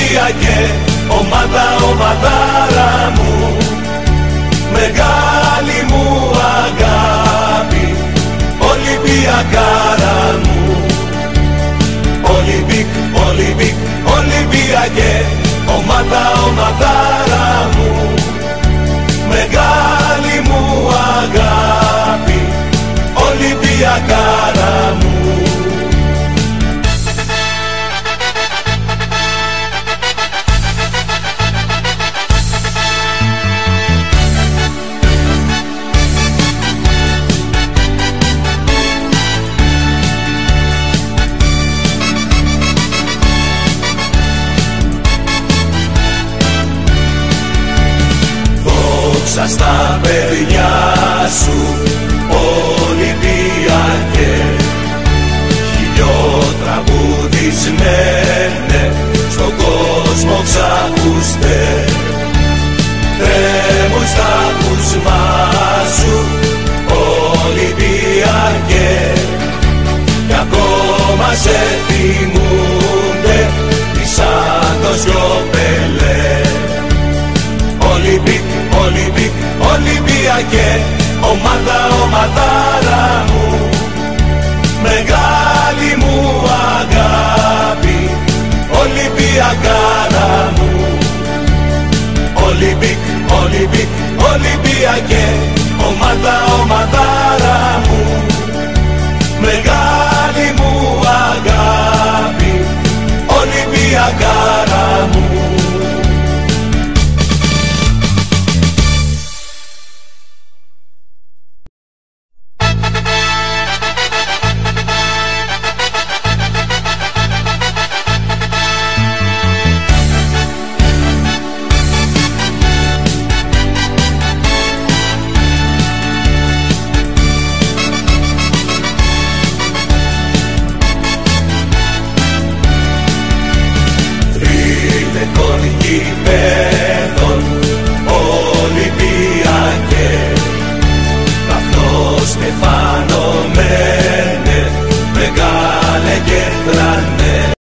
Ολυμπιακέ, ομάδα, ομαδάρα μου, μεγάλη μου αγάπη, Ολυμπιακάρα μου. Ολυμπικ, Ολυμπικ, Ολυμπιακέ, ομάδα, ομαδάρα μου, μεγάλη μου αγάπη, Ολυμπιακάρα μου. Στα παιδιά σου, Ολυμπιακέ, χιλιοτραγουδισμένε, στον κόσμο ξακούστε. Τρέμουν στα ακούσμα σου, Ολυμπιακέ, κι ακόμα σε θυμούνται σαν το Σιωπελέ. Ολυμπικ, Ολυμπικ, Ολυμπιακέ, ομάδα, ομαδάρα μου, μεγάλη μου αγάπη, Ολυμπιακάρα μου. Ολυμπικ, Ολυμπικ, Ολυμπιακέ, ομάδα, ομαδάρα